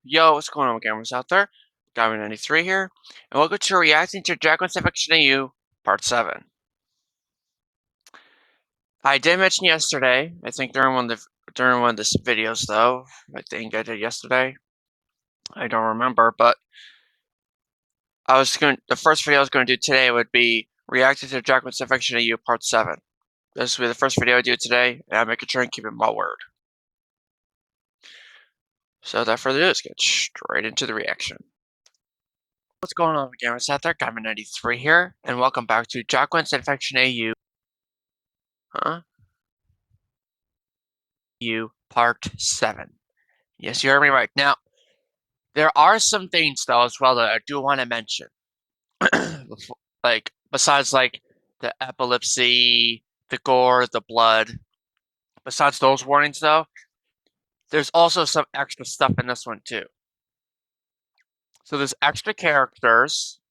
Yo, what's going on, gamers out there? Gavin93 here, and welcome to reacting to Joaquin's Affection AU Part 7. I did mention yesterday, I think during one of the videos though, I think I did yesterday. I don't remember, but the first video I was going to do today would be reacting to Joaquin's Affection AU Part 7. This will be the first video I do today, and I'm making sure and keep it my word. So without further ado, let's get straight into the reaction. What's going on, gamers out there? Gavin93 here, and welcome back to Joaquin's Affection AU. Part 7. Yes, you heard me right. Now, there are some things, though, as well that I do want to mention. Besides, the epilepsy, the gore, the blood. Besides those warnings, though, there's also some extra stuff in this one, too. So there's extra characters.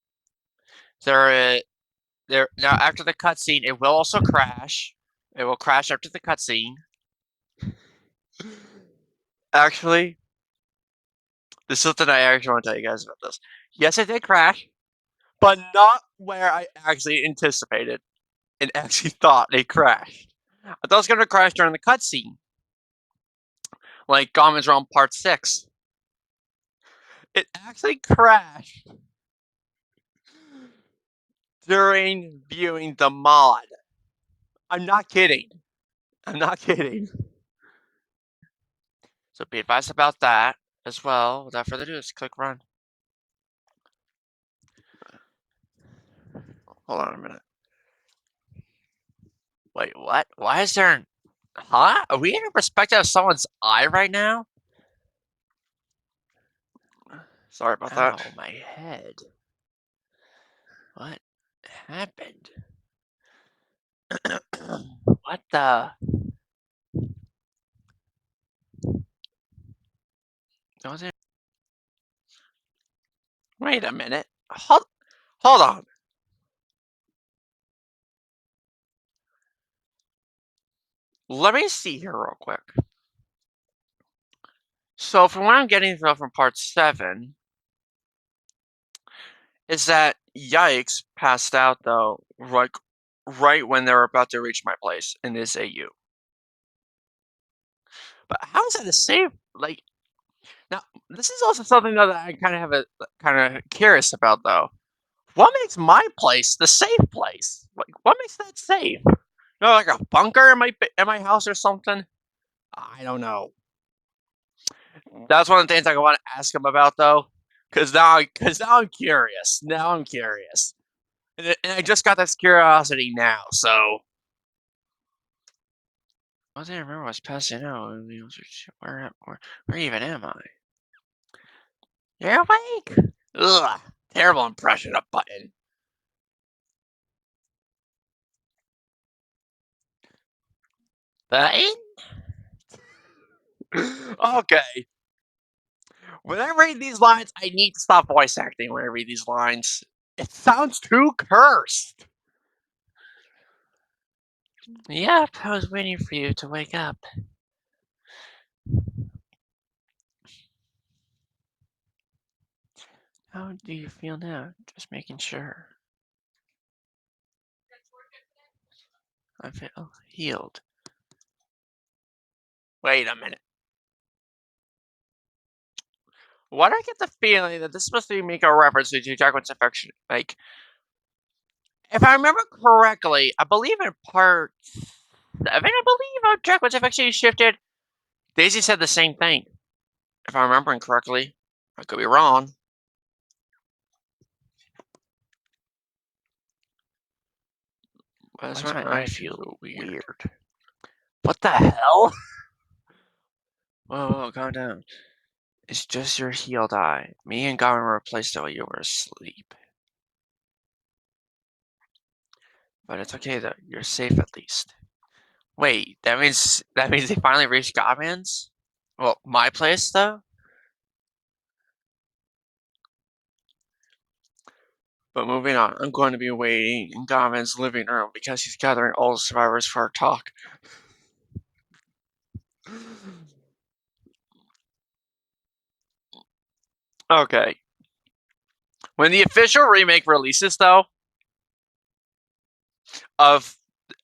Now, after the cutscene, it will also crash. It will crash after the cutscene. Actually, this is something I actually want to tell you guys about this. Yes, it did crash, but not where I actually anticipated and actually thought it crashed. I thought it was going to crash during the cutscene, like Gamen's Realm Part 6. It actually crashed during viewing the mod. I'm not kidding. I'm not kidding. So be advised about that as well. Without further ado, let's click run. Hold on a minute. Wait, what? Why is there an... Huh? Are we in a perspective of someone's eye right now? Sorry about that. Ow, my head. What happened? What the? Was it? Wait a minute. Hold on. Let me see here real quick. So from what I'm getting from Part 7, is that Yikes passed out, though, right when they were about to reach my place in this AU. But how is that a safe? Now, this is also something that I kind of curious about, though. What makes my place the safe place? What makes that safe? No, like a bunker in my house or something? I don't know. That's one of the things I want to ask him about, though, because now I'm curious. Now I'm curious, and I just got this curiosity now. So, I don't remember I was passing out. Where even am I? You're awake. Ugh, terrible impression of Button. Button? Okay. When I read these lines, I need to stop voice acting when I read these lines. It sounds too cursed. Yep, I was waiting for you to wake up. How do you feel now? Just making sure. I feel healed. Wait a minute. Why do I get the feeling that this is supposed to make a reference to Joaquin's affection? Like, if I remember correctly, I believe in part 7, I believe Joaquin's affection shifted. Daisy said the same thing, if I'm remembering correctly. I could be wrong. Why does my eye feel so weird? What the hell? Whoa, calm down. It's just your healed eye. Me and Goblin replaced it while you were asleep. But it's okay though. You're safe at least. Wait, that means they finally reached Godman's? Well, my place though? But moving on, I'm going to be waiting in Godman's living room because he's gathering all the survivors for our talk. Okay. When the official remake releases, though, of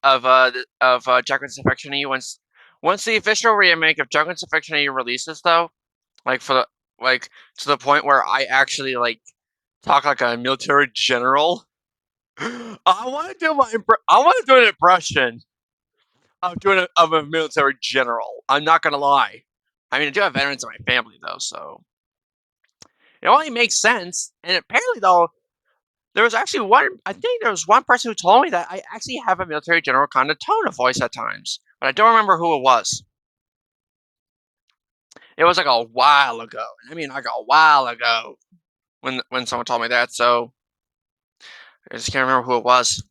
Jacqueline's Affection E, once the official remake of Jacqueline's Affection E releases, though, like for the like to the point where I actually like talk like a military general, I want to do I want to do an impression of a military general. I'm not gonna lie. I mean, I do have veterans in my family though, so it only makes sense. And apparently, though, there was actually one. I think there was one person who told me that I actually have a military general kind of tone of voice at times, but I don't remember who it was. It was like a while ago. I mean, like a while ago when someone told me that. So I just can't remember who it was.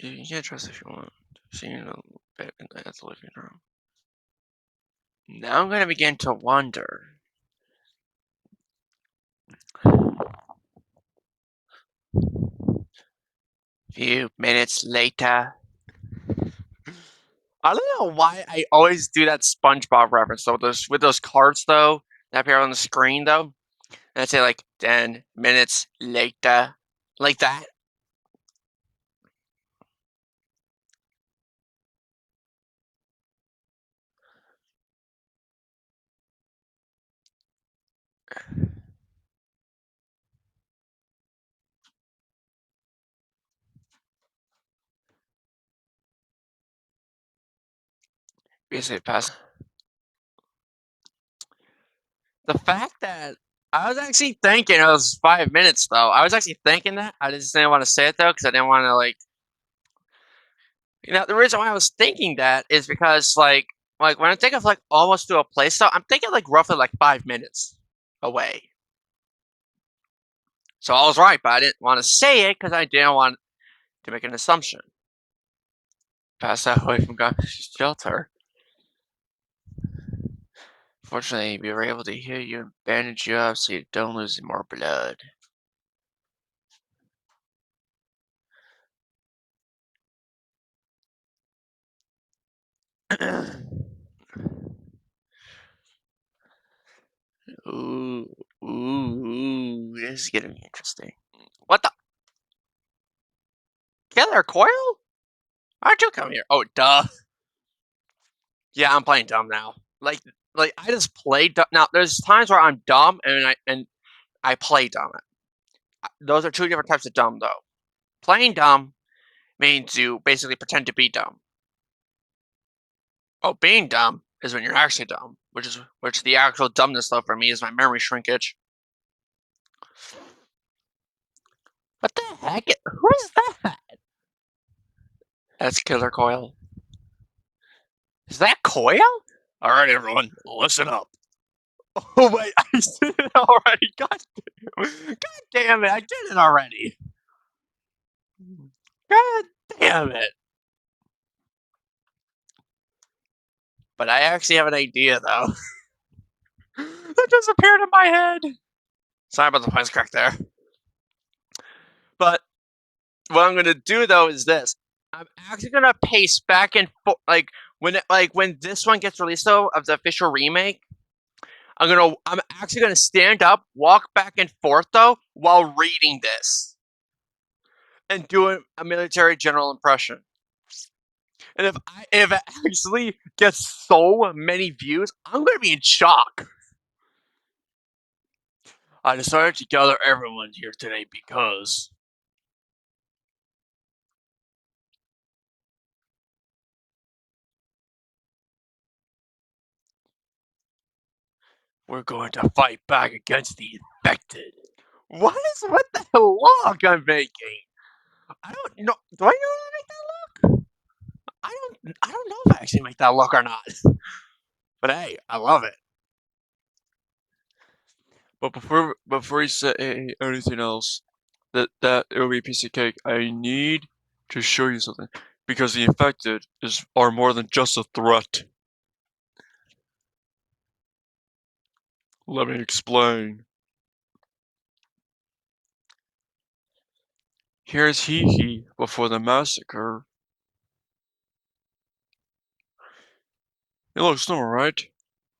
You can trust if you want. Seeing a bit in the living room. Now I'm gonna begin to wonder. Few minutes later. I don't know why I always do that SpongeBob reference though. With those cards though that appear on the screen though, and I say like 10 minutes later, like that. Basically, past the fact that I was actually thinking it was 5 minutes though. I was actually thinking that. I just didn't want to say it though because I didn't want to like. The reason why I was thinking that is because like when I think of like almost to a place though, I'm thinking like roughly like 5 minutes away. So I was right, but I didn't want to say it because I didn't want to make an assumption. Pass that away from God's shelter. Fortunately, we were able to heal you and bandage you up so you don't lose any more blood. Ooh, ooh, this is gonna be interesting. What the? Killer Coil? Why'd you come here? Oh, duh. Yeah, I'm playing dumb now. Like I just play dumb. Now, there's times where I'm dumb and I play dumb. Those are two different types of dumb, though. Playing dumb means you basically pretend to be dumb. Oh, being dumb is when you're actually dumb, which the actual dumbness though for me is my memory shrinkage. What the heck? Who is that? That's Killer Coil. Is that Coil? All right, everyone, listen up. Oh wait, I did it already. God damn it! I did it already. God damn it! But I actually have an idea though. That just appeared in my head. Sorry about the voice crack there. But what I'm gonna do though is this. I'm actually gonna pace back and forth. Like when this one gets released though of the official remake, I'm actually gonna stand up, walk back and forth though while reading this and doing a military general impression. And if it actually gets so many views, I'm gonna be in shock. I decided to gather everyone here today because we're going to fight back against the infected. What the look I'm making? I don't know. Do I know how to make that look? I don't know if I actually make that look or not. But hey, I love it. But before you say anything else, that it will be a piece of cake. I need to show you something because the infected are more than just a threat. Let me explain. Here's Hee Hee before the massacre. It looks normal, right?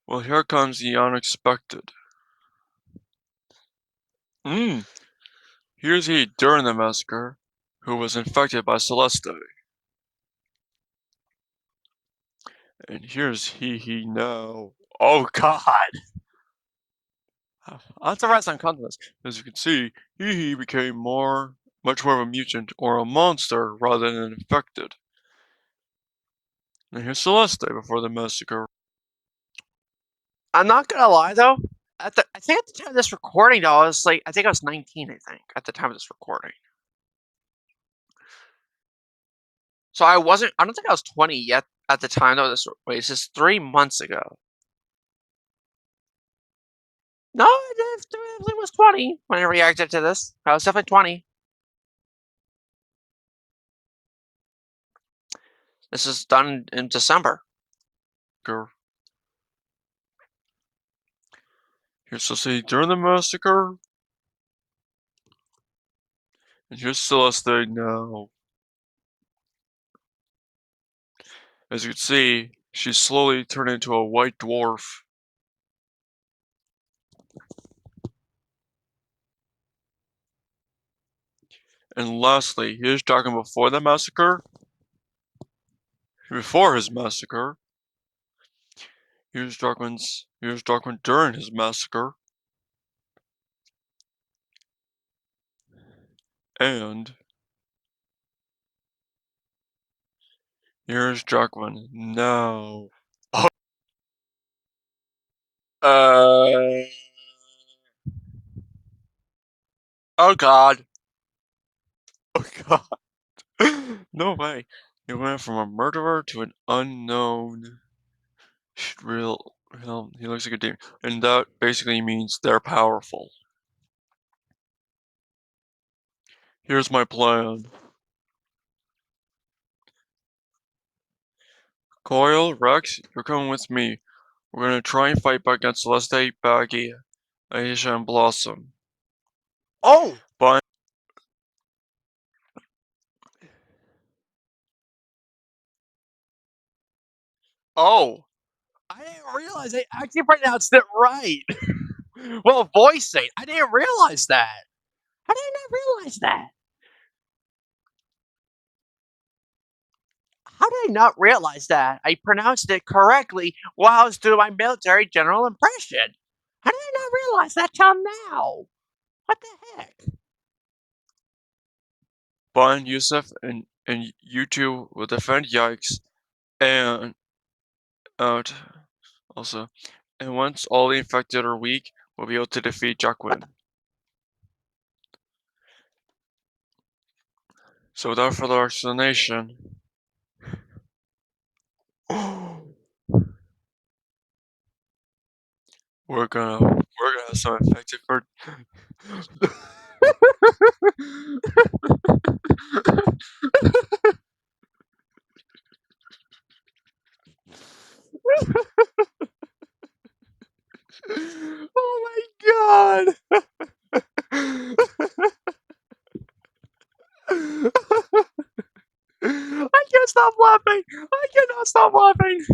Well, here comes the unexpected. Hmm, here's he during the massacre, who was infected by Celeste. And here's he now. Oh God. I'm surprised I'm coming to this. As you can see, he became much more of a mutant or a monster rather than infected. And here's Celeste before the massacre. I'm not gonna lie though. I think at the time of this recording though, I was like, I think I was 19. I think at the time of this recording. So I wasn't. I don't think I was 20 yet at the time though. This wait, this is 3 months ago. No, I definitely was 20 when I reacted to this. I was definitely 20. This is done in December. Here's Celeste during the massacre. And here's Celeste now. As you can see, she's slowly turning into a white dwarf. And lastly, here's Joaquin before the massacre. Before his massacre. Here's Joaquin during his massacre. And here's Joaquin now. Uh. Oh God. Oh God. No way. He went from a murderer to an unknown real he looks like a demon. And that basically means they're powerful. Here's my plan. Coil, Rex, you're coming with me. We're gonna try and fight back against Celeste, Baggy, Aisha, and Blossom. Oh. But Oh. I didn't realize they actually pronounced it right. Well, voicing. I didn't realize that. How did I not realize that? How did I not realize that? I pronounced it correctly while I was doing my military general impression. How did I not realize that till now? What the heck? Brian, Yusuf, and you two will defend Yikes and out also. And once all the infected are weak, we'll be able to defeat What Joaquin. So without further explanation, the? we're gonna have some effective for Oh my god! I can't stop laughing. I cannot stop laughing.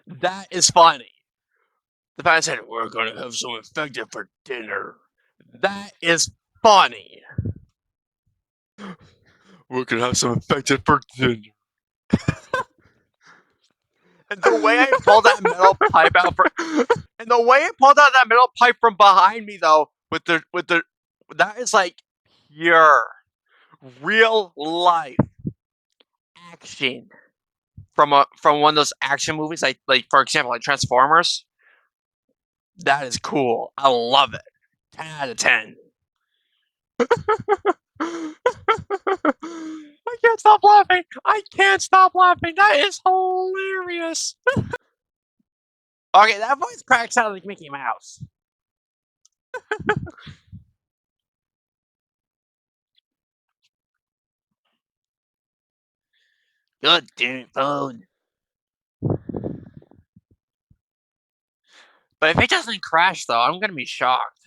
That is funny. The fact said we're gonna have some infected for dinner. That is funny. we're gonna have some effective for dinner. And the way I pulled that metal pipe out for, and the way I pulled out that metal pipe from behind me though, with the, that is like pure, real life action from one of those action movies, like for example, like Transformers. That is cool. I love it. 10 out of 10. I can't stop laughing. I can't stop laughing. That is hilarious. Okay, that voice cracks out like Mickey Mouse. Good damn phone. But if it doesn't crash though, I'm gonna be shocked.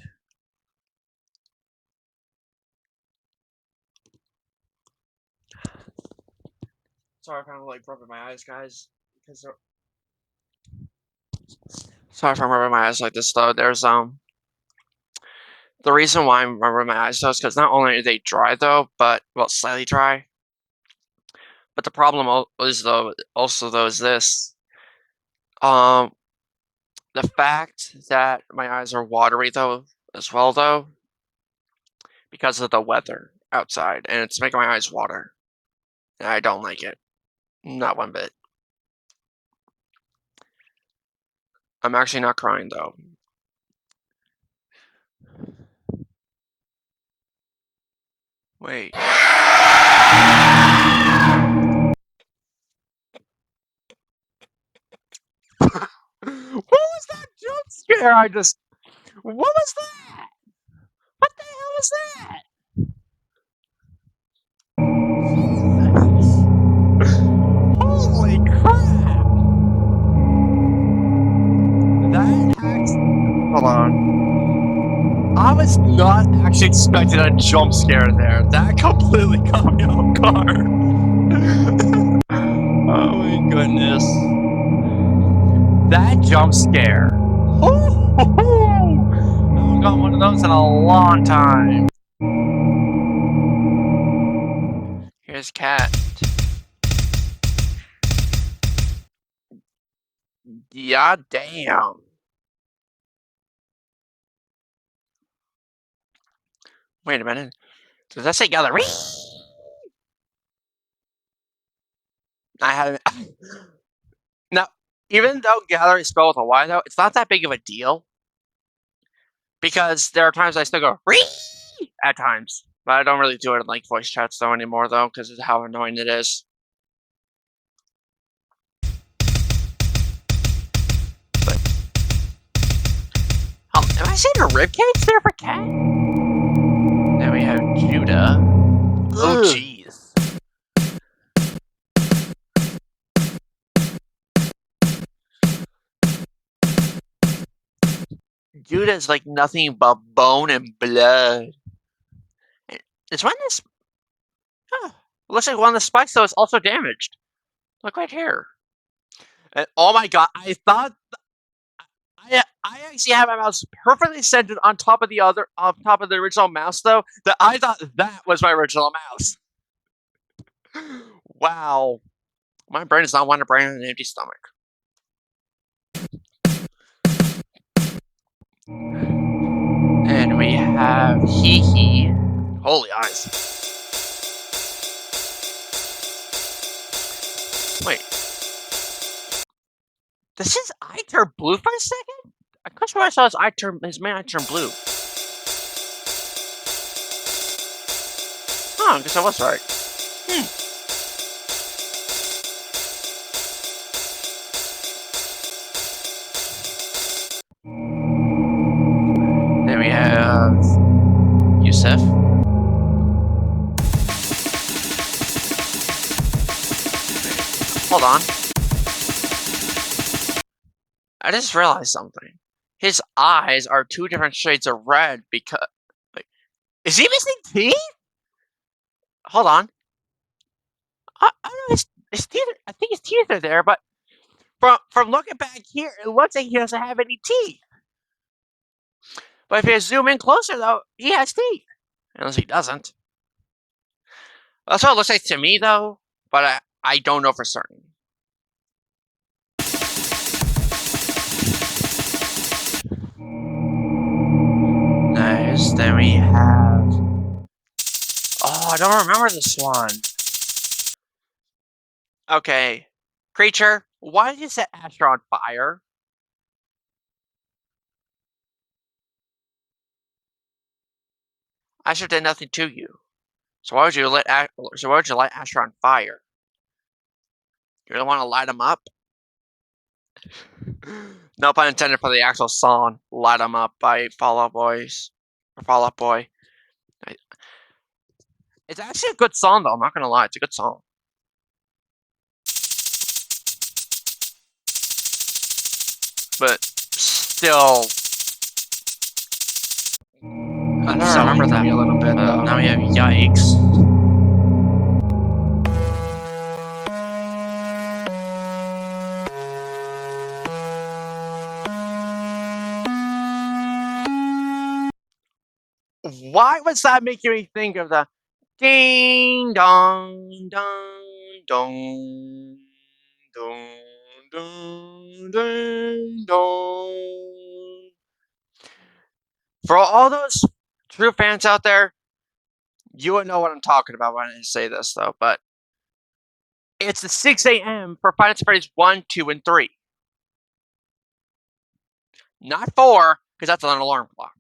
Sorry, I kind of like rubbing my eyes, guys. Because sorry if I'm rubbing my eyes like this though. There's the reason why I'm rubbing my eyes though is because not only are they dry though, but well, slightly dry. But the problem is though also though is this um the fact that my eyes are watery though as well though because of the weather outside and it's making my eyes water. And I don't like it. Not one bit. I'm actually not crying though. Wait. What was that jump scare? What was that? What the hell was that? Holy crap! That actually. Hold on. I was not actually expecting a jump scare there. That completely caught me off guard. Oh my goodness. That jump scare. I haven't got one of those in a long time. Here's Cat. Yeah, damn. Wait a minute. Does that say gallery? I haven't. Now, even though gallery is spelled with a Y, though, it's not that big of a deal because there are times I still go Ree! At times, but I don't really do it in like voice chats though anymore though because of how annoying it is. But am I saying a ribcage there for Cat? Then we have Judah. Oh jeez. Judah is like nothing but bone and blood. Is one of this? Looks like one of the spikes though is also damaged. Look right here. And, oh my god! I thought I actually have my mouse perfectly centered on top of the original mouse though. That I thought that was my original mouse. Wow, my brain does not want to brain on an empty stomach. And we have Hee Hee. Holy eyes. Wait. Does his eye turn blue for a second? I could swear I saw his main eye turn blue. Oh, I guess I was right. Then we have Yusef. Hold on. I just realized something. His eyes are two different shades of red because. Wait, is he missing teeth? Hold on. I don't know his teeth. I think his teeth are there, but from looking back here, it looks like he doesn't have any teeth. But if you zoom in closer, though, he has teeth. Unless he doesn't. That's what it looks like to me, though. But I don't know for certain. Nice. Then we have. Oh, I don't remember this one. Okay. Creature, why did you set Asher on fire? Asher did nothing to you. So why would you light Asher on fire? You don't want to light him up? No pun intended for the actual song "Light 'Em Up" by Fall Out Boys or Fall Out Boy. It's actually a good song, though. I'm not gonna lie, it's a good song. But still, I don't remember that a little bit though. Now we have Yikes. Why was that making me think of the ding dong dong dong dong dong ding dong? For all those true fans out there, you would know what I'm talking about when I say this, though. But it's the 6 a.m. for Final Freddy's 1, 2, and 3, not 4, because that's an alarm clock.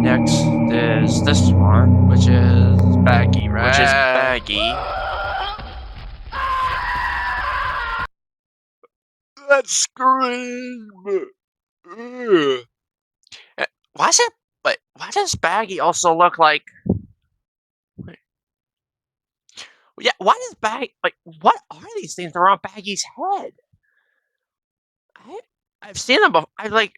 Next is this one, which is Baggy, which is right? Baggy. Let's scream. Ugh. Why is it? Wait, why does Baggy also look like? Wait, yeah, why does Baggy like? What are these things around Baggy's head? I, I've seen them before. I like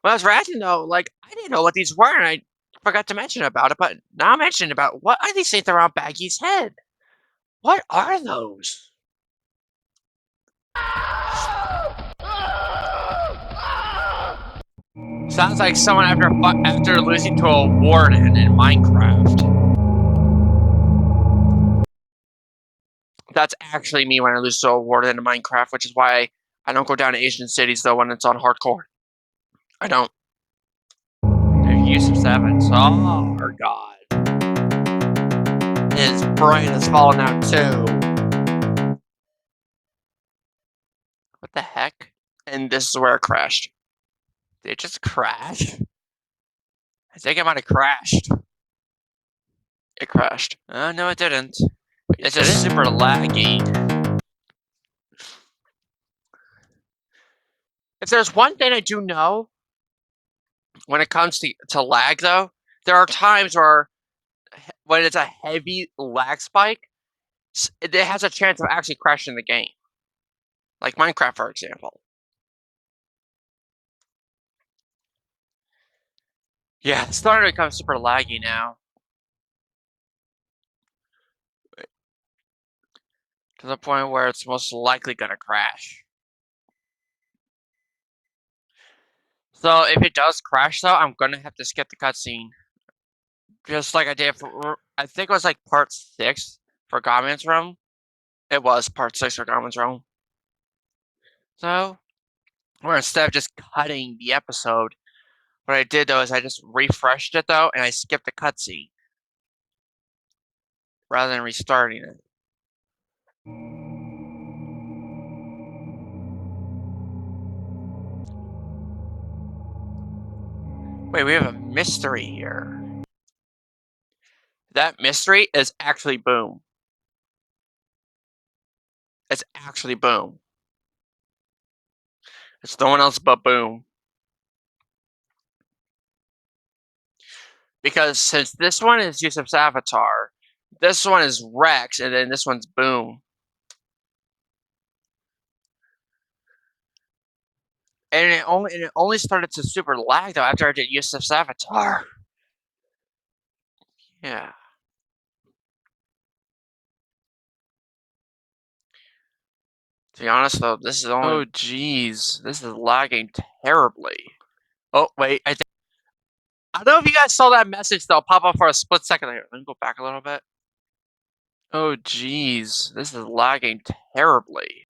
when I was reacting though. Like I didn't know what these were, and I forgot to mention about it. But now I'm mentioning about what are these things around Baggy's head? What are those? Sounds like someone after losing to a warden in Minecraft. That's actually me when I lose to a warden in Minecraft, which is why I don't go down to Asian cities though when it's on hardcore. I don't. There's Yusuf Savage. Oh god. His brain has fallen out too. What the heck? And this is where it crashed. Did it just crash? I think it might have crashed. It crashed. No, it didn't. It's just super laggy. If there's one thing I do know when it comes to lag, though, there are times where when it's a heavy lag spike, it has a chance of actually crashing the game. Like Minecraft, for example. Yeah, it's starting to become super laggy now. To the point where it's most likely going to crash. So if it does crash, though, I'm going to have to skip the cutscene. Just like I did for, I think it was like part 6 for Goblin's Realm. It was part 6 for Goblin's Realm. So, or instead of just cutting the episode, what I did though is I just refreshed it though, and I skipped the cutscene rather than restarting it. Wait, we have a mystery here. That mystery is actually Boom. It's actually Boom. It's no one else but Boom. Because since this one is Yusuf's avatar, this one is Rex, and then this one's Boom. And it only started to super lag though after I did Yusuf's avatar. Yeah. To be honest though, this is only. Oh jeez. This is lagging terribly. Oh wait, I don't know if you guys saw that message though pop up for a split second. Let me go back a little bit. Oh jeez, this is lagging terribly.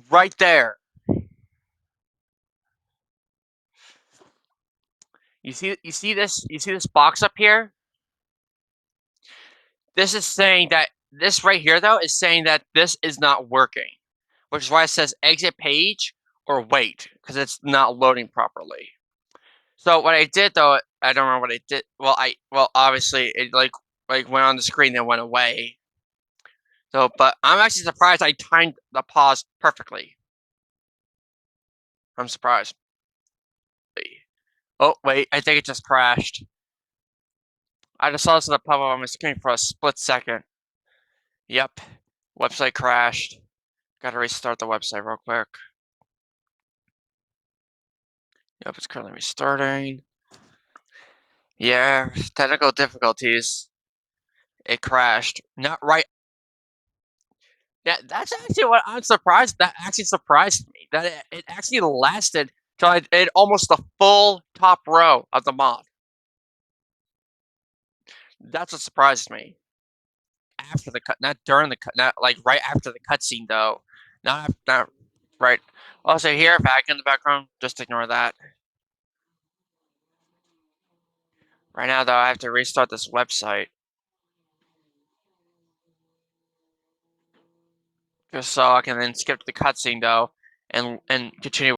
Right there. You see this box up here? This is saying that this right here though is saying that this is not working, which is why it says exit page or wait because it's not loading properly. So what I did though, I don't remember what I did. Well obviously it like went on the screen and went away. So but I'm actually surprised I timed the pause perfectly. I'm surprised. Oh wait, I think it just crashed. I just saw this in the pop up on my screen for a split second. Yep, website crashed. Gotta restart the website real quick. Yep, it's currently restarting. Yeah, technical difficulties. It crashed. Not right. Yeah, that's actually what I'm surprised. That actually surprised me. That it actually lasted So I did almost the full top row of the mod. That's what surprised me. After the cut, not during the cut, not like right after the cutscene though. Not right. Also here, back in the background, just ignore that. Right now though, I have to restart this website just so I can then skip the cutscene though, and continue.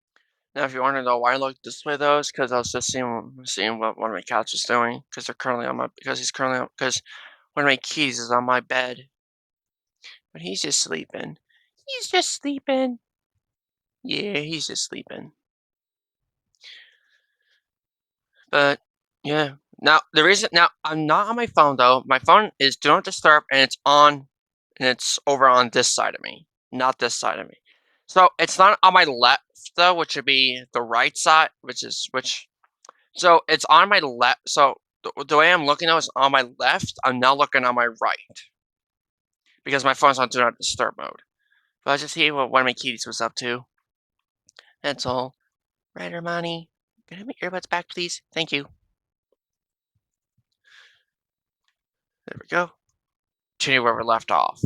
Now, if you want to know why I looked this way though, it's because I was just seeing what one of my cats was doing because they're currently on my because one of my keys is on my bed, but he's just sleeping. He's just sleeping. Yeah, he's just sleeping. But yeah. Now the reason now I'm not on my phone though. My phone is do not disturb and it's on and it's over on this side of me, not this side of me. So it's not on my left though, which would be the right side, which so it's on my left. So the way I'm looking now is on my left. I'm now looking on my right because my phone's on do not disturb mode. But I just hear what one of my kitties was up to. That's all. Right, Hermione? Can I have my earbuds back, please? Thank you. There we go. Continue where we left off.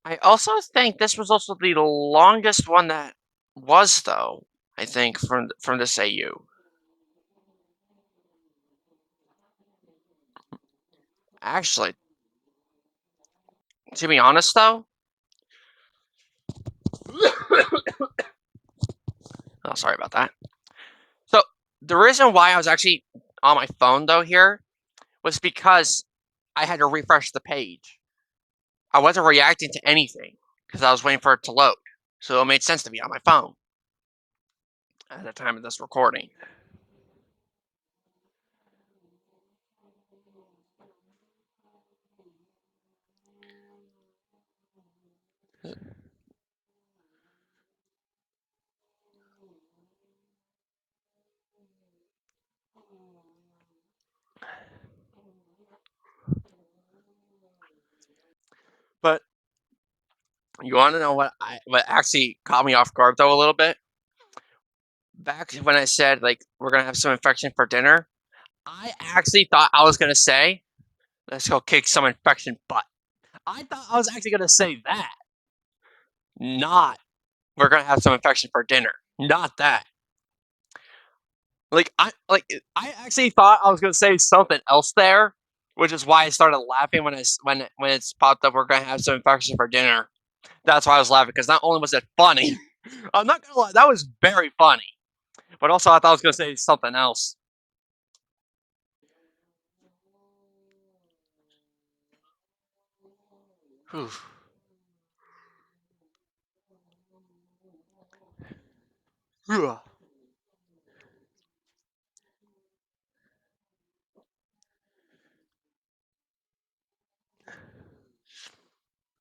I also think this was also the longest one that was, though. I think from this AU. Actually, to be honest, though. Oh, sorry about that. So the reason why I was actually on my phone though here was because I had to refresh the page. I wasn't reacting to anything because I was waiting for it to load. So it made sense to be on my phone at the time of this recording. But you want to know what actually caught me off guard though a little bit? Back when I said like we're gonna have some infection for dinner, I actually thought I was gonna say let's go kick some infection butt. I thought I was actually gonna say that, not we're gonna have some infection for dinner. Not that. I actually thought I was gonna say something else there, which is why I started laughing when it's popped up. We're gonna have some infection for dinner. That's why I was laughing because not only was it funny, I'm not gonna lie, that was very funny, but also I thought I was gonna say something else. Whew.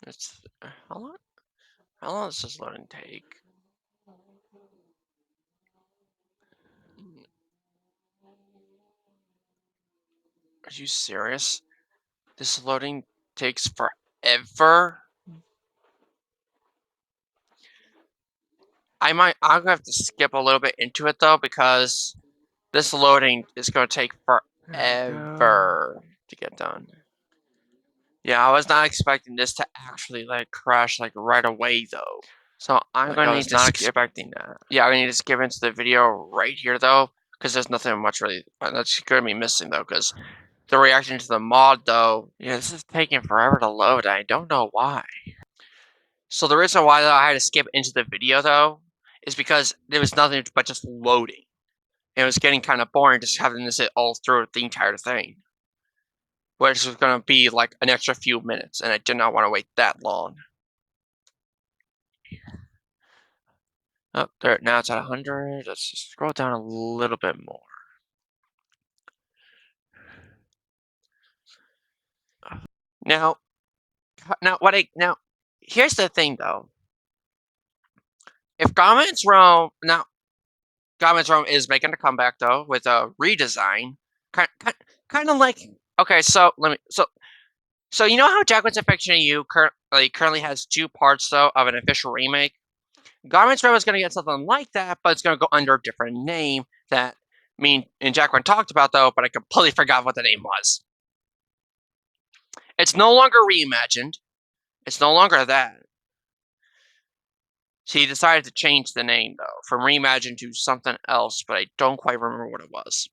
It's how long? How long does this loading take? Are you serious? This loading takes forever. I'm gonna have to skip a little bit into it though because this loading is gonna take forever to get done. Yeah, I was not expecting this to actually like crash like right away though. So I'm Like I gonna need was to not skip. expecting that. Yeah, I'm gonna need to skip into the video right here though, because there's nothing much really that's gonna be missing though, because the reaction to the mod though. Yeah, this is taking forever to load. I don't know why. So the reason why though, I had to skip into the video though is because there was nothing but just loading. It was getting kind of boring just having this all through the entire thing, which was going to be like an extra few minutes, and I did not want to wait that long. Oh, there, now it's at 100. Let's just scroll down a little bit more. Now, now, here's the thing though. If comments wrong, now Garment's Room is making a comeback though with a redesign. Kind, kind, kind of like okay. So let me so you know how Jacqueline's Affection of You currently has two parts though of an official remake. Garment's Room is going to get something like that, but it's going to go under a different name that me and Jacqueline talked about though, but I completely forgot what the name was. It's no longer reimagined. It's no longer that. She decided to change the name though from reimagined to something else, but I don't quite remember what it was.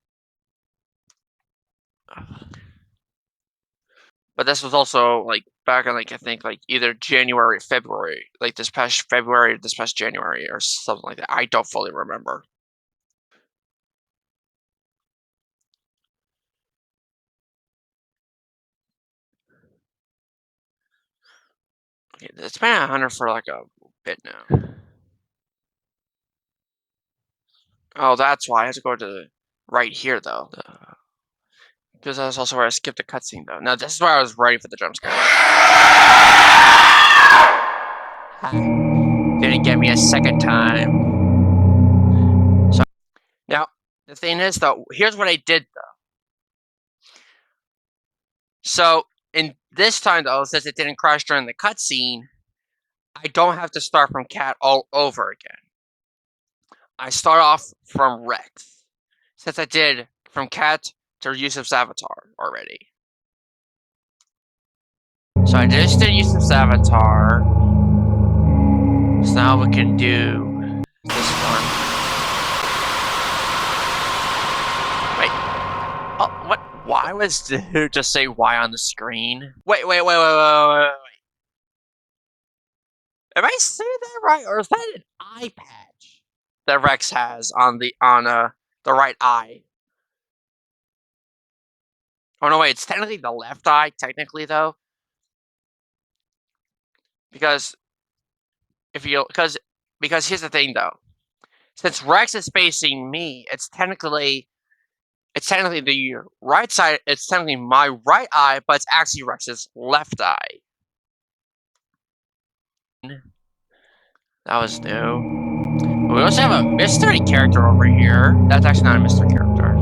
But this was also like back in like I think like either January or February, like this past February, this past January, or something like that. I don't fully remember. Okay, it's been a hunter for like a bit now. Oh, that's why I have to go to right here though, because that's also where I skipped a cutscene though. Now this is where I was ready for the jump scare. Didn't get me a second time. So now the thing is though, here's what I did though. So in this time though, since it didn't crash during the cutscene, I don't have to start from Cat all over again. I start off from Rex, since I did from Cat to Yusuf's avatar already. So I just did Yusuf's avatar. So now we can do this one. Wait. Oh, what? Why was there just say Y on the screen? Wait. Am I saying that right, or is that an eye patch that Rex has on the right eye? Oh no, wait, it's technically the left eye, technically though, because if you because here's the thing though, since Rex is facing me, it's technically the right side. It's technically my right eye, but it's actually Rex's left eye. That was new. We also have a mystery character over here. That's actually not a mystery character.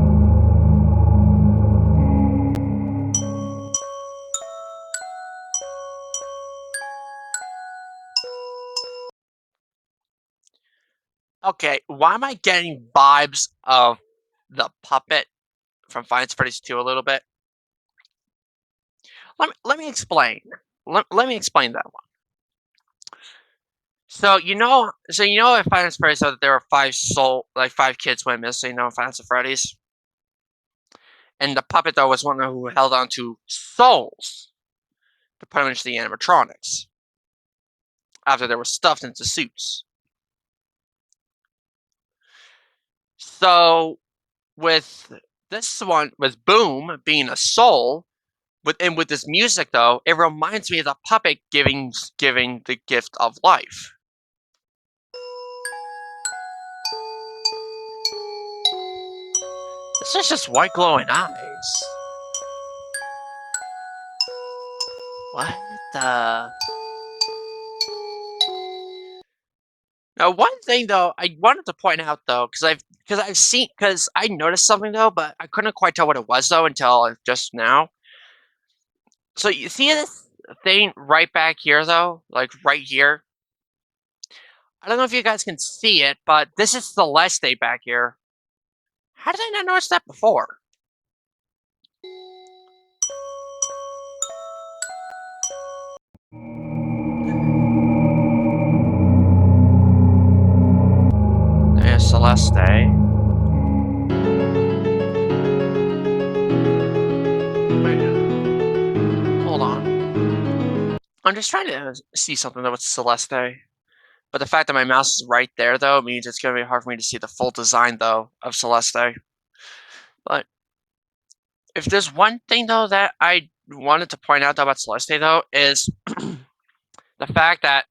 Okay, why am I getting vibes of the puppet from Five Nights at Freddy's 2 a little bit? Let me explain. Let me explain that one. So you know in Five Nights at Freddy's that there are five kids went missing, in Five Nights at Freddy's? And the puppet though was one who held on to souls to punish the animatronics after they were stuffed into suits. So with this one, with Boom being a soul, with this music though, it reminds me of the puppet giving the gift of life. This is just white glowing eyes. What the? Now, one thing though, I wanted to point out though, because I noticed something though, but I couldn't quite tell what it was though until just now. So you see this thing right back here though, like right here. I don't know if you guys can see it, but this is Celeste back here. How did I not notice that before? There's Celeste. Wait, hold on. I'm just trying to see something though with Celeste. But the fact that my mouse is right there though means it's gonna be hard for me to see the full design though of Celeste. But if there's one thing though that I wanted to point out though about Celeste though is the fact that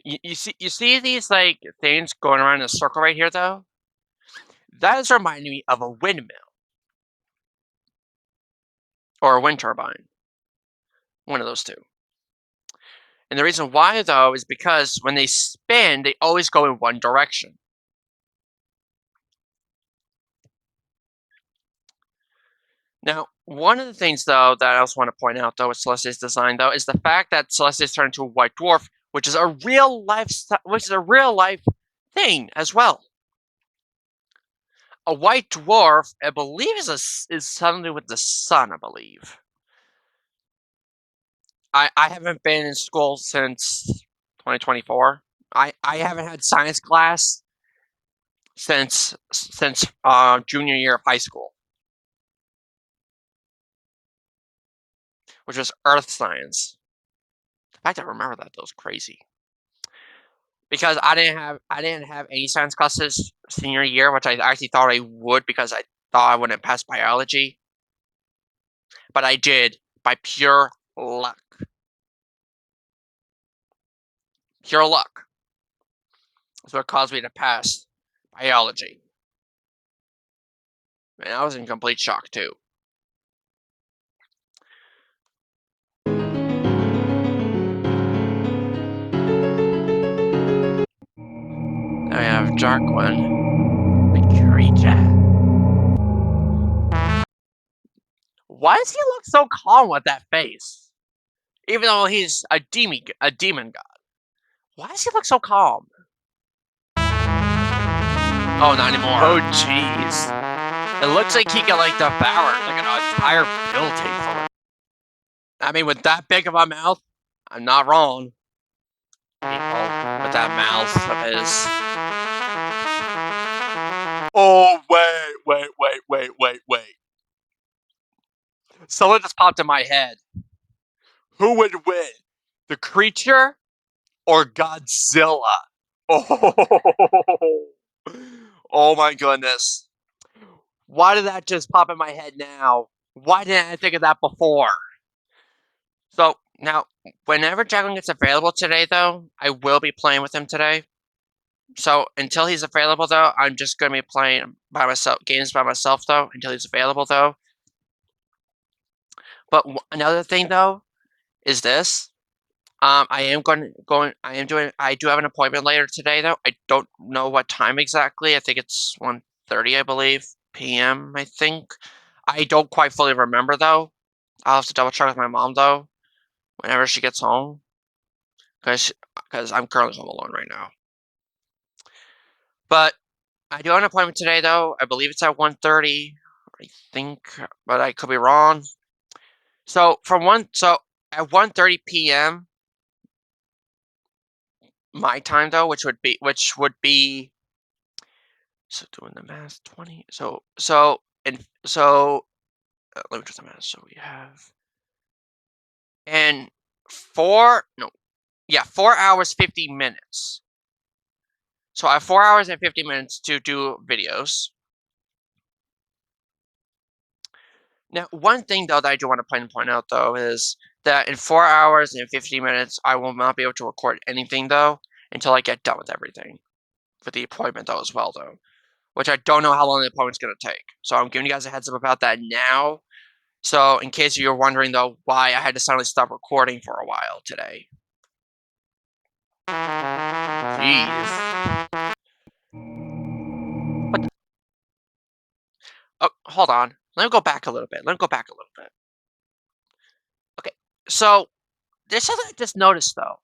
you see these like things going around in a circle right here though. That is reminding me of a windmill or a wind turbine, one of those two. And the reason why though is because when they spin, they always go in one direction. Now, one of the things though that I also want to point out though with Celestia's design though is the fact that Celestia's turned into a white dwarf, which is a real life thing as well. A white dwarf, I believe, is something with the sun. I believe. I haven't been in school since 2024. I haven't had science class since junior year of high school, which was earth science. The fact I remember that was crazy because I didn't have any science classes senior year, which I actually thought I would because I thought I wouldn't pass biology, but I did by pure luck. Pure luck. That's what caused me to pass biology. And I was in complete shock too. Now we have Joaquin, the creature. Why does he look so calm with that face? Even though he's a demon god. Why does he look so calm? Oh, not anymore. Oh, jeez. It looks like he can like devour like an entire building full of. I mean, with that big of a mouth, I'm not wrong. People with that mouth of his. Oh, wait. Someone just popped in my head. Who would win? The creature or Godzilla? Oh, oh my goodness. Why did that just pop in my head now? Why didn't I think of that before? So, now, whenever Jacqueline gets available today, though, I will be playing with him today. So, until he's available, though, I'm just going to be playing by myself, games by myself, though, until he's available, though. But another thing, though, is this. I do have an appointment later today, though. I don't know what time exactly. I think it's 1:30, I believe, p.m., I think. I don't quite fully remember, though. I'll have to double check with my mom, though, whenever she gets home. Because I'm currently home alone right now. But I do have an appointment today, though. I believe it's at 1:30, I think, but I could be wrong. So at 1:30 p.m. my time, though, which would be so doing the math, 20. Let me do the math. So we have and 4 hours 50 minutes. So I have 4 hours and 50 minutes to do videos. Now, one thing though that I do want to point out though is that in 4 hours and 50 minutes, I will not be able to record anything though until I get done with everything for the appointment though as well though, which I don't know how long the appointment's going to take. So I'm giving you guys a heads up about that now. So in case you're wondering though why I had to suddenly stop recording for a while today. Jeez. What the? Oh, hold on. Let me go back a little bit. Okay, so there's something I just noticed though.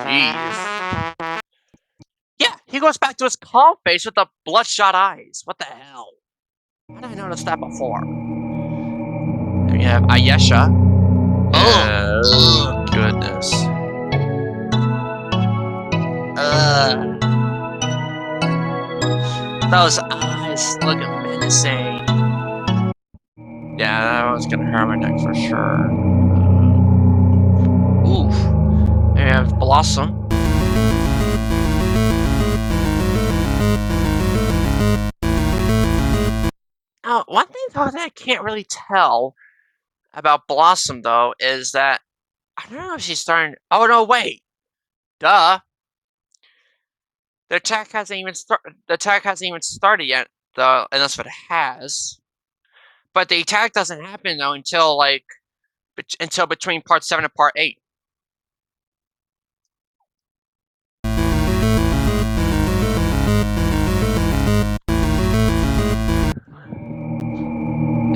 Jeez. Yeah, he goes back to his calm face with the bloodshot eyes. What the hell? How did I notice that before? Then we have Ayesha. Oh, goodness. Those eyes looking menacing. Yeah, that one's gonna hurt my neck for sure. Oof. Then we have Blossom. Now, one thing though that I can't really tell about Blossom though is that I don't know if she's starting. Oh no, wait. Duh. The attack hasn't even started yet, though, unless if it has. But the attack doesn't happen though until between part 7 and part 8.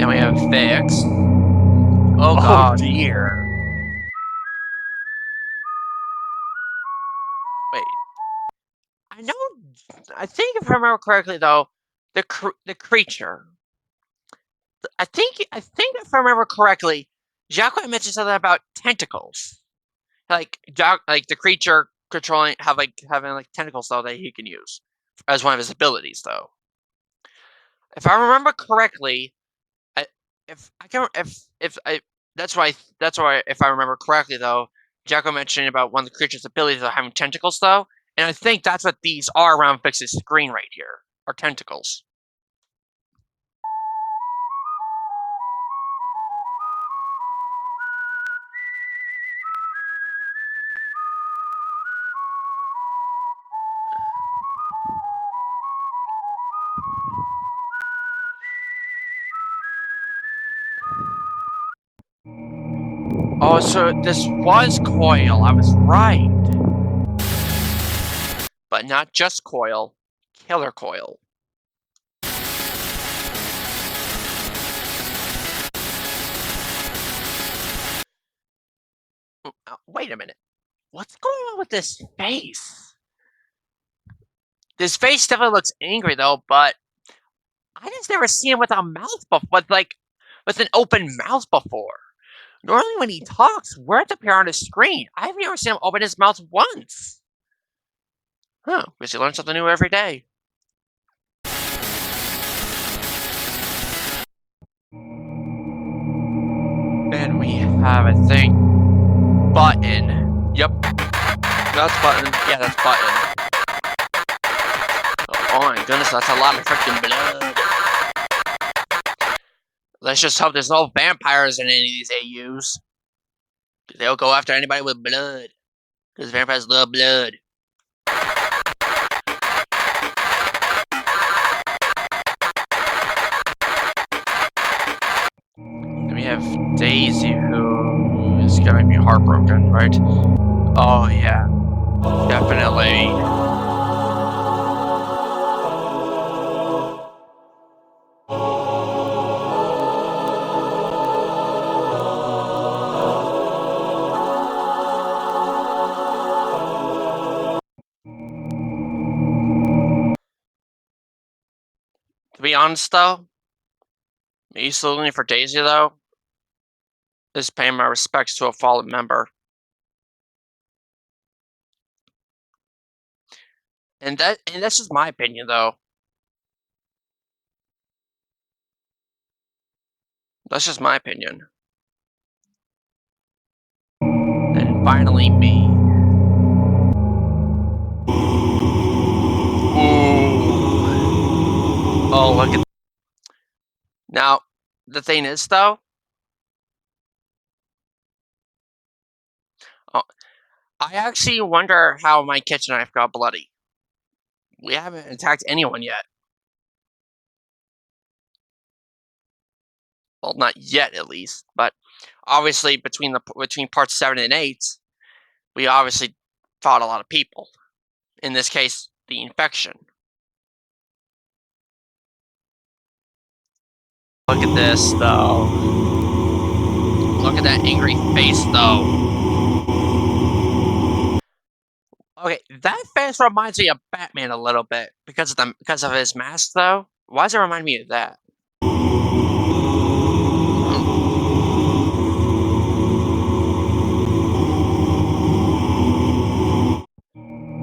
Then we have Fix. Oh god. Dear. Wait. I know. I think if I remember correctly, though, the creature. I think if I remember correctly, Joaquin mentioned something about tentacles. Like the creature having like tentacles though that he can use as one of his abilities though. If I remember correctly, I, if I can if I that's why if I remember correctly though, Jacko mentioned about one of the creature's abilities of having tentacles though, and I think that's what these are around Fix's screen right here, are tentacles. Oh, so this was Coil. I was right. But not just Coil, Killer Coil. Wait a minute. What's going on with this face? This face definitely looks angry though, but I just never seen him with a mouth before, with an open mouth before. Normally when he talks, words appear on his screen. I've never seen him open his mouth once. Huh, guess you learn something new every day. And we have, I think, Button. Yep. That's Button. Yeah, that's Button. Oh my goodness, that's a lot of freaking blood. Let's just hope there's no vampires in any of these AUs. They'll go after anybody with blood. Because vampires love blood. Then we have Daisy, who is gonna be heartbroken, right? Oh yeah, definitely. To be honest though, me salute for Daisy though is paying my respects to a fallen member. And that's just my opinion though. That's just my opinion. And finally me. Ooh. Oh, look at. Now, the thing is though, oh, I actually wonder how my kitchen knife got bloody. We haven't attacked anyone yet. Well, not yet, at least. But obviously, between parts 7 and 8, we obviously fought a lot of people. In this case, the infection. Look at this, though. Look at that angry face, though. Okay, that face reminds me of Batman a little bit because of his mask, though. Why does it remind me of that?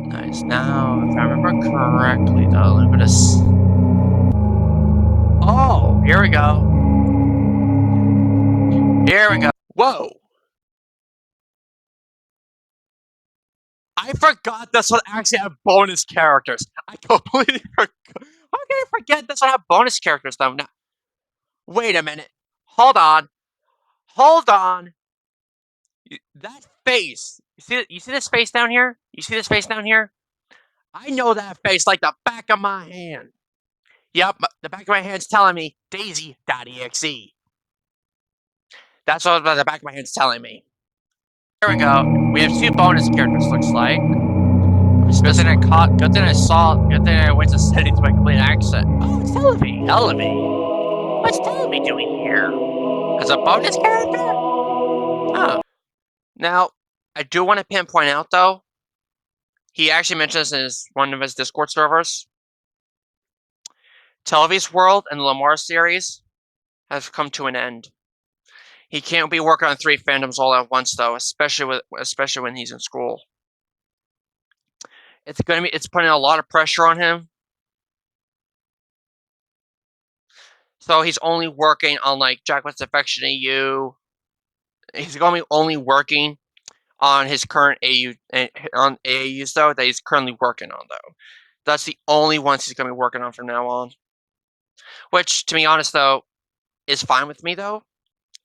Nice. Now, if I remember correctly, though, let me just. Oh, here we go. Here we go. Whoa! I forgot this one actually had bonus characters. I completely forgot. How can I forget this one had bonus characters though? Now, wait a minute. Hold on. Hold on. That face. You see this face down here? You see this face down here? I know that face like the back of my hand. Yep, the back of my hand's telling me Daisy.exe. That's what the back of my hand's telling me. Here we go. We have 2 bonus characters, looks like. Good thing I went to settings to my complete accent. Oh, it's Elevie. What's Toby doing here? As a bonus character? Oh. Now, I do want to pinpoint out, though, he actually mentions in one of his Discord servers, Televis World and the Lamar series have come to an end. He can't be working on 3 fandoms all at once, though, especially when he's in school. It's putting a lot of pressure on him. So he's only working on like Jack What's Affection AU. He's going to be only working on his current AU on AAUs though that he's currently working on though. That's the only ones he's going to be working on from now on. Which, to be honest though, is fine with me though.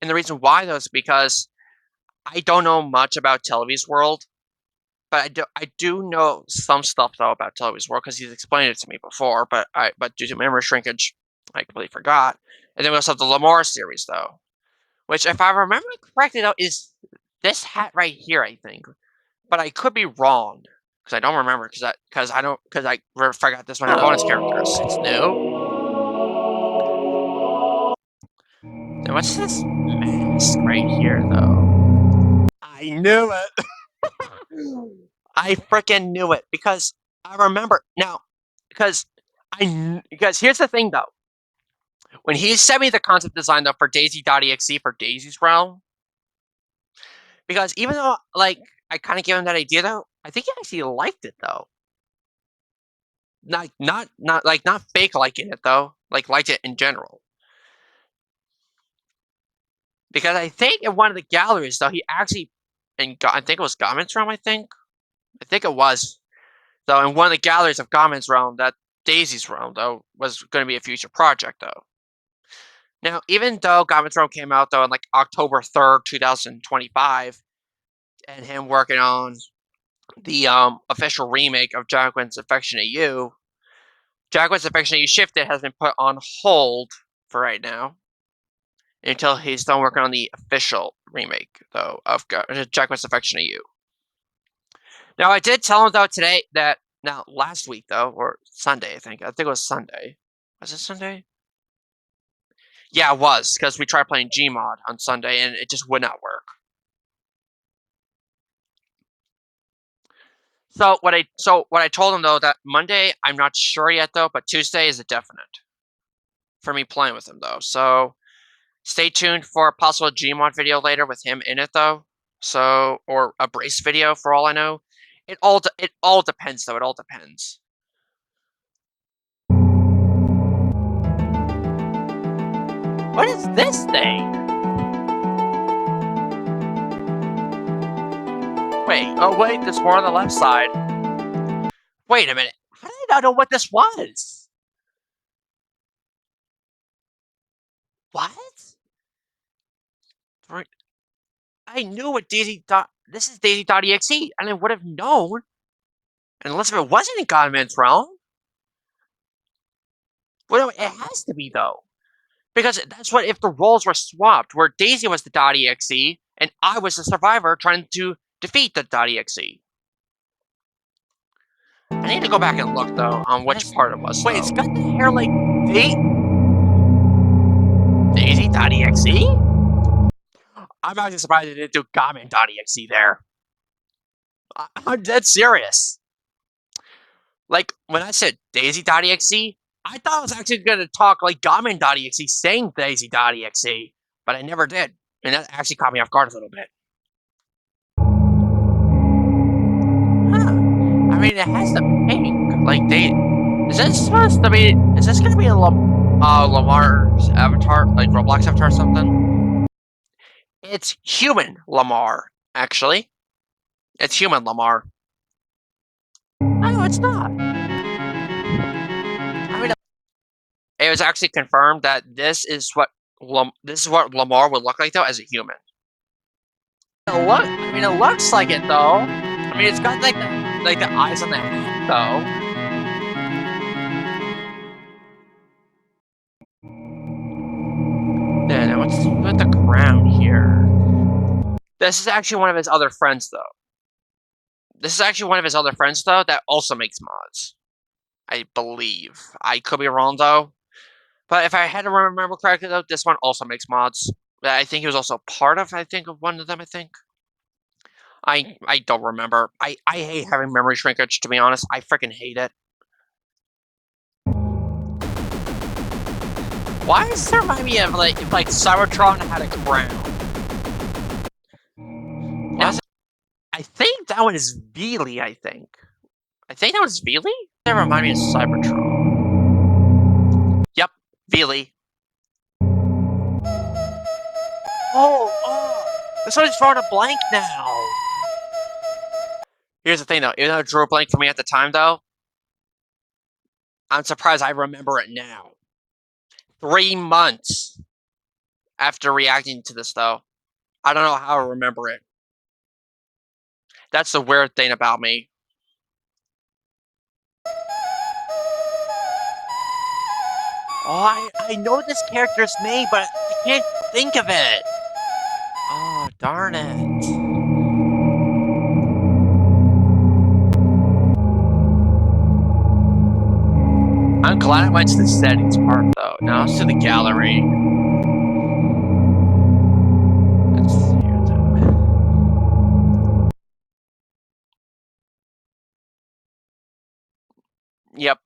And the reason why though is because I don't know much about Televis World, but I do know some stuff though about Televis World because he's explained it to me before. But due to memory shrinkage, I completely forgot. And then we also have the Lamar series though, which if I remember correctly though is this hat right here, I think. But I could be wrong because I don't remember because I forgot this one had bonus characters. It's new. Now what's this mask right here though? I knew it. I freaking knew it because I remember now because here's the thing though. When he sent me the concept design though for Daisy.exe for Daisy's Realm, because even though like I kind of gave him that idea though, I think he actually liked it though. Not fake liking it though, like liked it in general. Because I think in one of the galleries though, he actually, I think it was Garment's Realm. I think it was. So in one of the galleries of Garment's Realm, that Daisy's Realm though was going to be a future project though. Now, even though Garment's Realm came out though on like October 3rd, 2025, and him working on the official remake of Joaquin's Affectionate You, Jaguar's Affectionate You Shifted has been put on hold for right now until he's done working on the official remake, though, of Jaguar's Affectionate You. Now, I did tell him, though, today that, now, last week, though, or Sunday, I think it was Sunday. Was it Sunday? Yeah, it was, because we tried playing Gmod on Sunday, and it just would not work. So what I told him, though, that Monday, I'm not sure yet, though, but Tuesday is a definite for me playing with him, though. So stay tuned for a possible Gmod video later with him in it, though. So, or a brace video for all I know. It all depends, though. It all depends. What is this thing? Wait, there's more on the left side. Wait a minute. How did I not know what this was? What? I knew what this is Daisy.exe, and I would have known, unless if it wasn't in Godman's Realm. Well, it has to be, though. Because that's what if the roles were swapped, where Daisy was the .exe and I was the survivor trying to defeat the .exe. I need to go back and look though on which part it was. Wait, it's got the hair like Daisy.exe? I'm actually surprised it didn't do Gamen.exe there. I'm dead serious. Like when I said Daisy.exe, I thought I was actually gonna talk like Gamen.exe saying Daisy.exe, but I never did. And that actually caught me off guard a little bit. Huh. I mean, it has the pink. Like, is this supposed to be? Is this gonna be a Lamar's avatar, like Roblox avatar or something? It's human Lamar, actually. It's human Lamar. No, it's not. I mean, it was actually confirmed that this is what Lamar would look like though as a human. It looks like it though. I mean, it's got like the eyes on the head though. Then what's with the crown here? This is actually one of his other friends, though. This is actually one of his other friends, though, that also makes mods. I believe. I could be wrong, though. But if I had to remember correctly, though, this one also makes mods. I think it was also part of. I think of one of them. I think. I don't remember. I hate having memory shrinkage. To be honest, I freaking hate it. Why does this remind me of like if like Cybertron had a crown? Now, I think that one is Veely. I think that was Veely. That remind me of Cybertron. Yep, Veely. Oh, this one's drawing a blank now. Here's the thing, though. Even though it drew a blank for me at the time, though, I'm surprised I remember it now. 3 months after reacting to this, though, I don't know how I remember it. That's the weird thing about me. Oh, I know this character's name, but I can't think of it. Oh, darn it. I'm glad I went to the settings part, though. Now let's do the gallery. Let's see. Yep.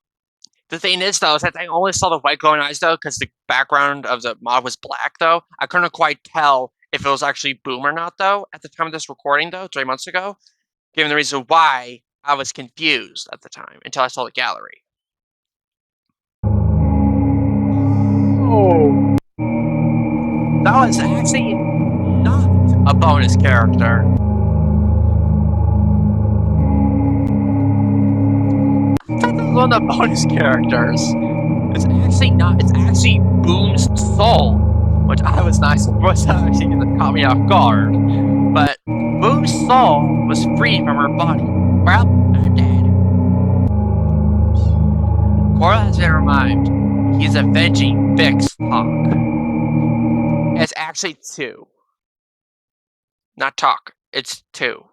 The thing is, though, is that I only saw the white glowing eyes, though, because the background of the mod was black, though. I couldn't quite tell if it was actually Boom or not, though, at the time of this recording, though, 3 months ago, given the reason why I was confused at the time until I saw the gallery. Oh, that was actually not a bonus character. I thought that was one of the bonus characters. It's actually not. It's actually Boom's soul, which I was not supposed to actually caught me off guard. But Boom's soul was freed from her body. Well, I'm dead. Coral has been revived. He's avenging Vic's Hawk. It's actually two, not talk. It's two.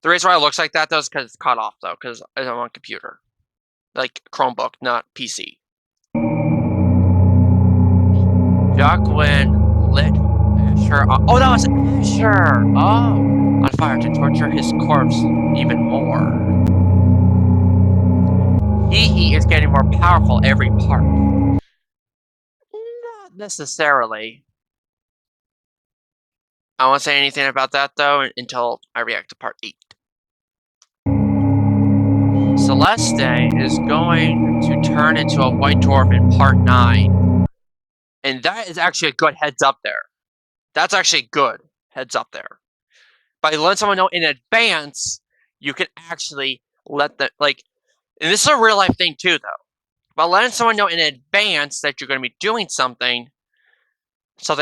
The reason why it looks like that though is because it's cut off though, because I'm on computer, like Chromebook, not PC. Joaquin lit Asher. Oh, that was Asher. Oh, on fire to torture his corpse even more. He is getting more powerful every part. Not necessarily. I won't say anything about that though until I react to part 8. Celeste is going to turn into a white dwarf in part 9. And that is actually a good heads up there. That's actually good heads up there. By letting someone know in advance, you can actually let them, like, and this is a real life thing too, though. By letting someone know in advance that you're going to be doing something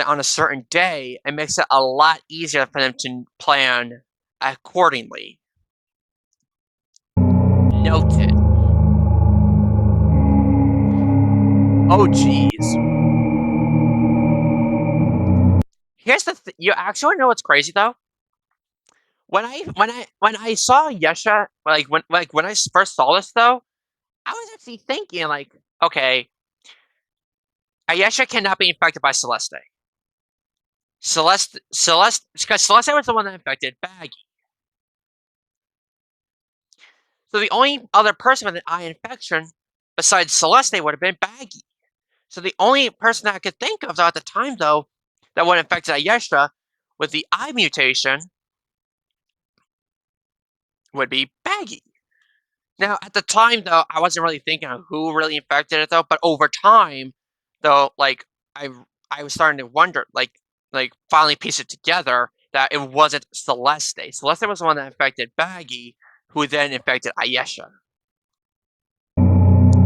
on a certain day, it makes it a lot easier for them to plan accordingly. Noted. Oh, geez. Here's the you actually know what's crazy though? When I saw Yesha, when I first saw this though, I was actually thinking like, okay, Ayesha cannot be infected by Celeste. Because Celeste was the one that infected Baggy. So the only other person with an eye infection besides Celeste would have been Baggy. So the only person that I could think of though, at the time though that would have infected Ayesha with the eye mutation would be Baggy. Now at the time though, I wasn't really thinking of who really infected it though, but over time though, like I I was starting to wonder, like finally piece it together that it wasn't Celeste. Celeste was the one that infected Baggy, who then infected Ayesha. No.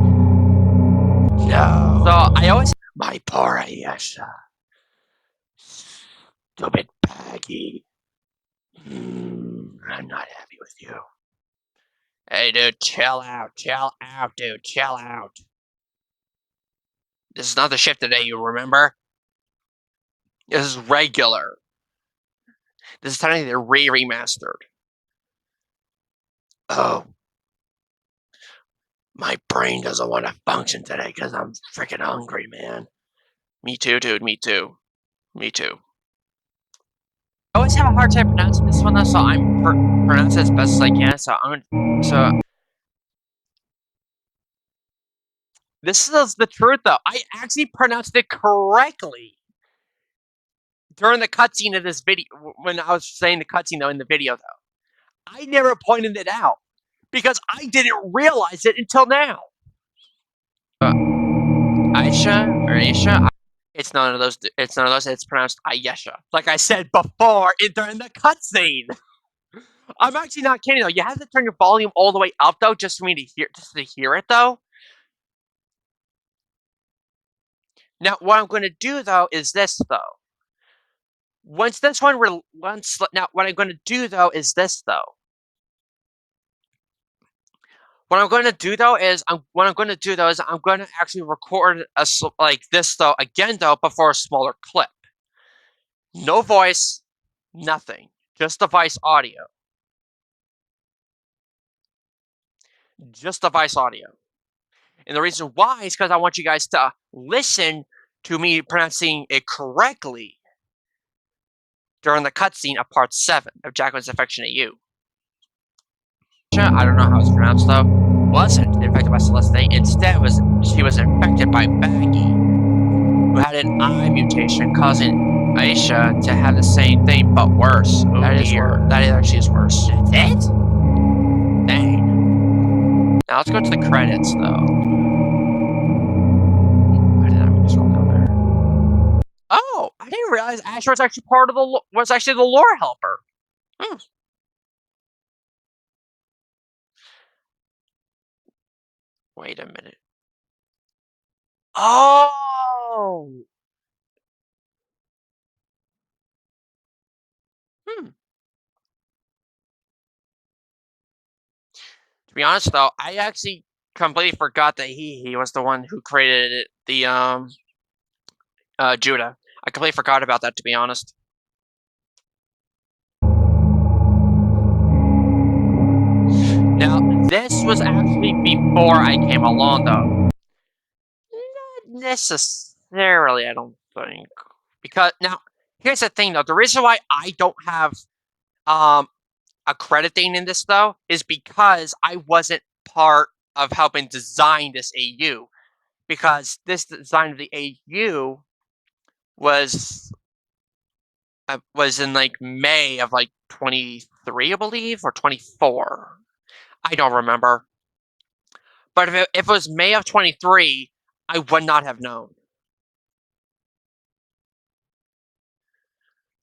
So I always my poor Ayesha. Stupid Baggy. I'm not happy with you. Hey dude, chill out, dude, chill out. This is not the shift today, you remember? This is regular. This is technically remastered. Oh, My brain doesn't want to function today because I'm freaking hungry, man. Me too, dude. Me too. Me too. I always have a hard time pronouncing this one though, so I'm pronouncing it as best as I can. So this is the truth though. I actually pronounced it correctly during the cutscene of this video. When I was saying the cutscene though in the video though, I never pointed it out because I didn't realize it until now. Aisha or Aisha. It's none of those. It's none of those. It's pronounced Ayesha. Like I said before, during the cutscene. I'm actually not kidding though. You have to turn your volume all the way up though, just for me to hear it though. Now, what I'm going to do though is this though. Once this one, once now, what I'm going to do though is this though. What I'm going to do though is I'm going to actually record like this though again though, but for a smaller clip. No voice, nothing, just device audio. Just device audio. And the reason why is because I want you guys to listen to me pronouncing it correctly during the cutscene of Part 7 of Jacqueline's Affectionate You. I don't know how it's pronounced though, wasn't infected by Celeste. Instead, she was infected by Baggy, who had an eye mutation, causing Aisha to have the same thing but worse. Oh that dear. That actually is worse. That's it? Dang. Now let's go to the credits though. Why did I mean to scroll down there? Oh, I didn't realize Asher was actually was actually the lore helper. Hmm. Wait a minute. Oh. Hmm. To be honest, though, I actually completely forgot that he was the one who created the Judah. I completely forgot about that, to be honest. Now, this was actually before I came along, though. Not necessarily, I don't think. Because now, here's the thing, though. The reason why I don't have a credit thing in this, though, is because I wasn't part of helping design this AU. Because this design of the AU was in like May of like 23, I believe, or 24. I don't remember. But if it was May of 23, I would not have known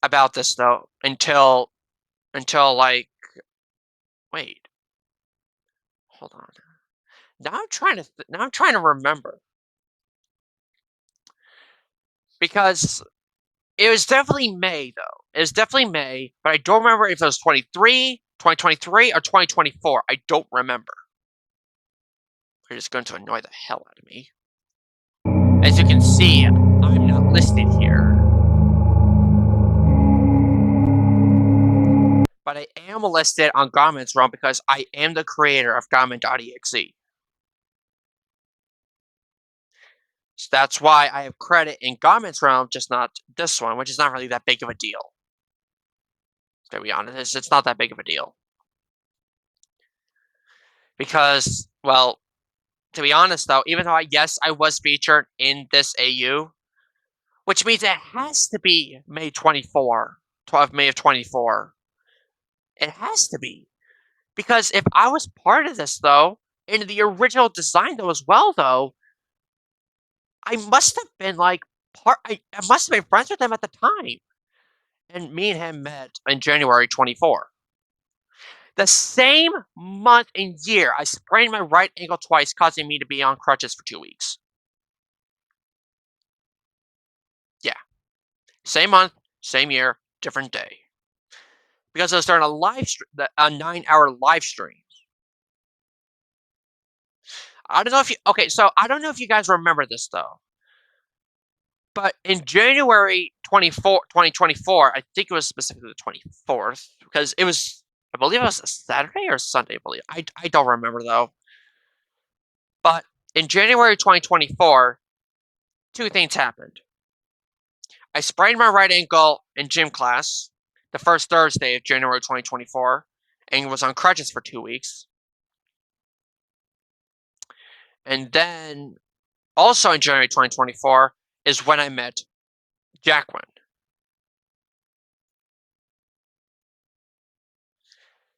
about this though until like wait, hold on. Now I'm trying to remember because it was definitely May though. It was definitely May, but I don't remember if it was 2023, or 2024. I don't remember. They're just going to annoy the hell out of me. As you can see, I'm not listed here. But I am listed on Garment's Realm because I am the creator of Garment.exe. So that's why I have credit in Garment's Realm, just not this one, which is not really that big of a deal. To be honest, it's not that big of a deal. Because, well, to be honest though, even though I was featured in this AU, which means it has to be May 24, 12 May of 24. It has to be. Because if I was part of this though, in the original design though as well though, I must have been like I must have been friends with him at the time. And me and him met in January 24. The same month and year, I sprained my right ankle twice, causing me to be on crutches for 2 weeks. Yeah. Same month, same year, different day. Because I was starting a 9-hour live stream. I don't know if you so I don't know if you guys remember this though. But in January 2024, I think it was specifically the 24th, because I believe it was a Saturday or Sunday, I believe. I don't remember though. But in January 2024, two things happened. I sprained my right ankle in gym class the first Thursday of January 2024 and was on crutches for 2 weeks. And then also in January 2024 is when I met Joaquin.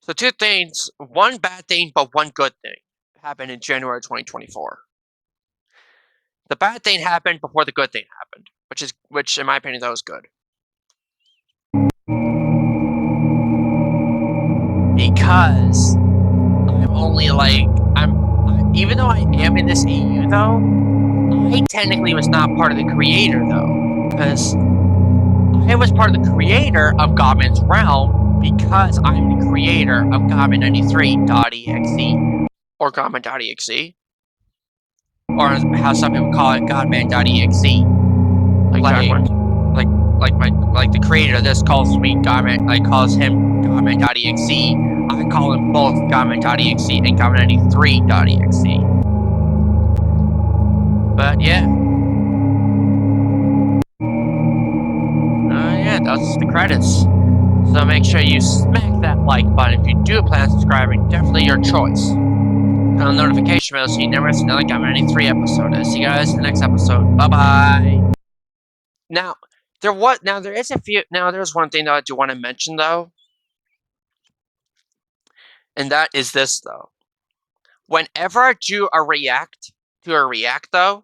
So two things, one bad thing, but one good thing happened in January 2024. The bad thing happened before the good thing happened, which in my opinion, that was good. Because even though I am in this AU though, I technically was not part of the creator though, because I was part of the creator of Godman's Realm because I'm the creator of Godman93.exe or Godman.exe, or how some people call it, Godman.exe. Like Jackman. Like the creator of this calls me Godman, calls him Godman.exe. I call him both Godman.exe and Godman93.exe. But yeah. Yeah, that's the credits. So make sure you smack that like button if you do plan on subscribing. Definitely your choice. Turn on the notification bell so you never miss another Godman93 episode. I'll see you guys in the next episode. Bye bye. Now, there's one thing that I do want to mention though, and that is this though. Whenever I do a react though,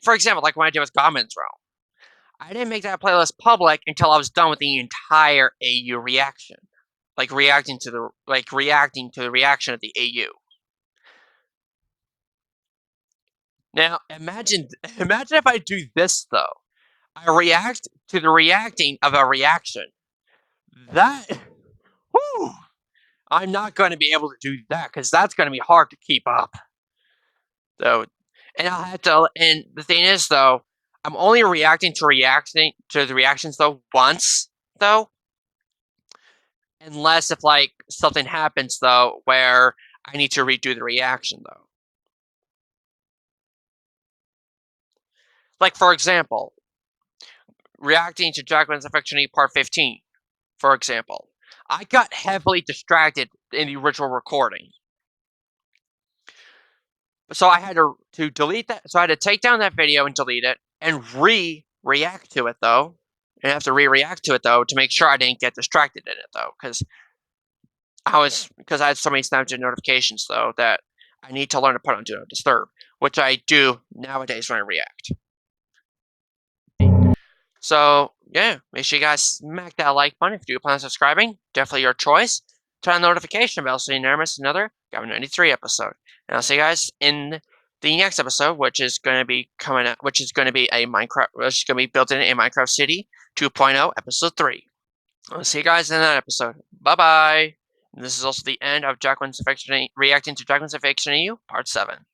for example, like when I did with Godman's Realm, I didn't make that playlist public until I was done with the entire AU reaction. Reacting to the reaction of the AU. Now imagine if I do this though. I react to the reacting of a reaction. That whew, I'm not going to be able to do that because that's going to be hard to keep up. Though, and I'll have to. And the thing is, though, I'm only reacting to the reactions though once though, unless if something happens though where I need to redo the reaction though. Like for example, reacting to Jackman's Affection Part 15. For example, I got heavily distracted in the original recording. So I had to delete that. So I had to take down that video and delete it and react to it though. And I have to react to it though to make sure I didn't get distracted in it though, because I had so many Snapchat notifications though that I need to learn to put on Do Not Disturb, which I do nowadays when I react. So yeah, make sure you guys smack that like button if you do plan on subscribing. Definitely your choice. Turn on the notification bell so you never miss another Godman93 episode. And I'll see you guys in the next episode, which is going to be coming out, which is going to be built in a Minecraft City 2.0 episode 3. I'll see you guys in that episode. Bye bye. And this is also the end of reacting to Jackman's Affection EU, part 7.